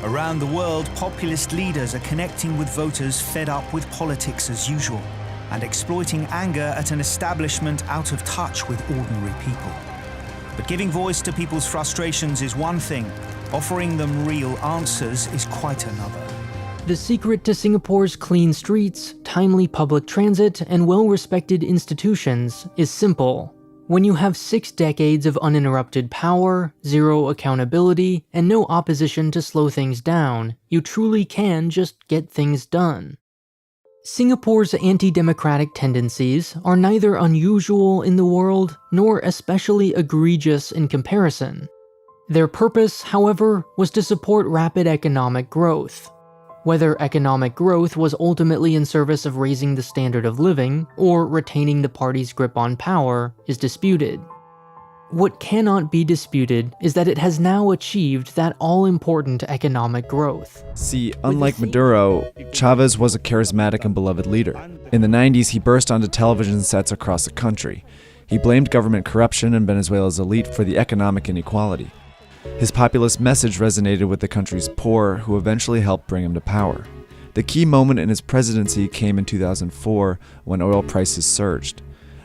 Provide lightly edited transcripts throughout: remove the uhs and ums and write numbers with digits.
Around the world, populist leaders are connecting with voters fed up with politics as usual and exploiting anger at an establishment out of touch with ordinary people. But giving voice to people's frustrations is one thing, offering them real answers is quite another. The secret to Singapore's clean streets, timely public transit, and well-respected institutions is simple. When you have 6 decades of uninterrupted power, zero accountability, and no opposition to slow things down, you truly can just get things done. Singapore's anti-democratic tendencies are neither unusual in the world nor especially egregious in comparison. Their purpose, however, was to support rapid economic growth. Whether economic growth was ultimately in service of raising the standard of living or retaining the party's grip on power is disputed. What cannot be disputed is that it has now achieved that all-important economic growth. See, unlike Maduro, Chavez was a charismatic and beloved leader. In the 90s, he burst onto television sets across the country. He blamed government corruption and Venezuela's elite for the economic inequality. His populist message resonated with the country's poor, who eventually helped bring him to power. The key moment in his presidency came in 2004 when oil prices surged.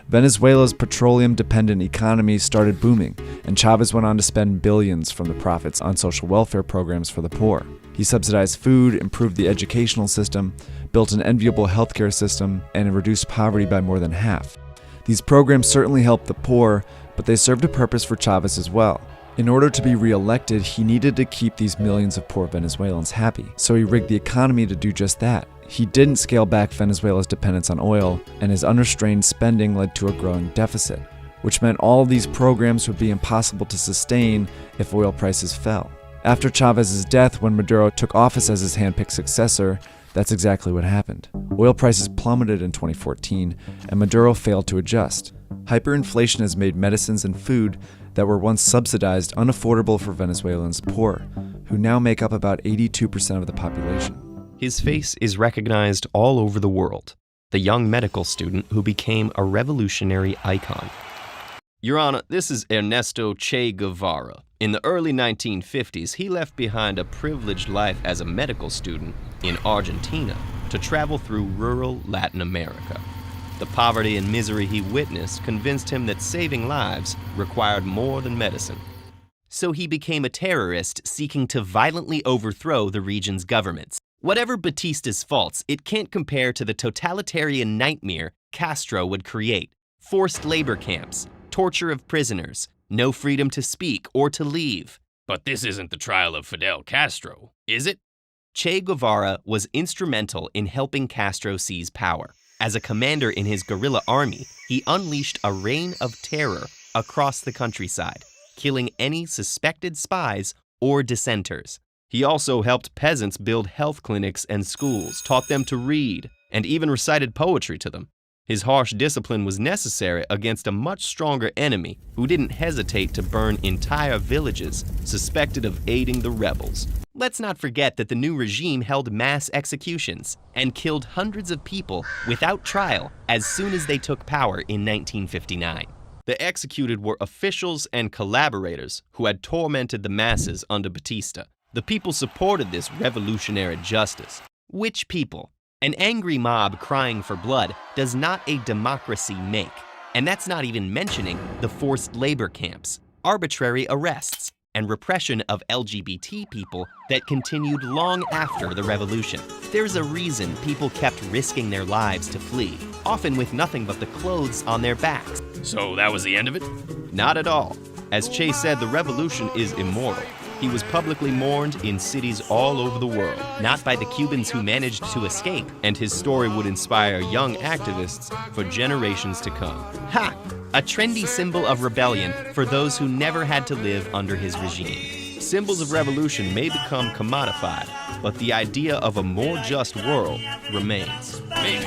Venezuela's petroleum-dependent economy started booming, and Chavez went on to spend billions from the profits on social welfare programs for the poor. He subsidized food, improved the educational system, built an enviable healthcare system, and reduced poverty by more than half. These programs certainly helped the poor, but they served a purpose for Chavez as well. In order to be re-elected, he needed to keep these millions of poor Venezuelans happy, so he rigged the economy to do just that. He didn't scale back Venezuela's dependence on oil, and his unrestrained spending led to a growing deficit, which meant all of these programs would be impossible to sustain if oil prices fell. After Chavez's death, when Maduro took office as his handpicked successor, that's exactly what happened. Oil prices plummeted in 2014, and Maduro failed to adjust. Hyperinflation has made medicines and food that were once subsidized unaffordable for Venezuelans poor, who now make up about 82% of the population. His face is recognized all over the world, the young medical student who became a revolutionary icon. Your Honor, this is Ernesto Che Guevara. In the early 1950s, he left behind a privileged life as a medical student in Argentina to travel through rural Latin America. The poverty and misery he witnessed convinced him that saving lives required more than medicine. So he became a terrorist seeking to violently overthrow the region's governments. Whatever Batista's faults, it can't compare to the totalitarian nightmare Castro would create. Forced labor camps, torture of prisoners, no freedom to speak or to leave. But this isn't the trial of Fidel Castro, is it? Che Guevara was instrumental in helping Castro seize power. As a commander in his guerrilla army, he unleashed a reign of terror across the countryside, killing any suspected spies or dissenters. He also helped peasants build health clinics and schools, taught them to read, and even recited poetry to them. His harsh discipline was necessary against a much stronger enemy who didn't hesitate to burn entire villages suspected of aiding the rebels. Let's not forget that the new regime held mass executions and killed hundreds of people without trial as soon as they took power in 1959. The executed were officials and collaborators who had tormented the masses under Batista. The people supported this revolutionary justice. Which people? An angry mob crying for blood does not a democracy make. And that's not even mentioning the forced labor camps, arbitrary arrests, and repression of LGBT people that continued long after the revolution. There's a reason people kept risking their lives to flee, often with nothing but the clothes on their backs. So that was the end of it? Not at all. As Che said, the revolution is immortal. He was publicly mourned in cities all over the world, not by the Cubans who managed to escape, and his story would inspire young activists for generations to come. Ha! A trendy symbol of rebellion for those who never had to live under his regime. Symbols of revolution may become commodified, but the idea of a more just world remains. Maybe.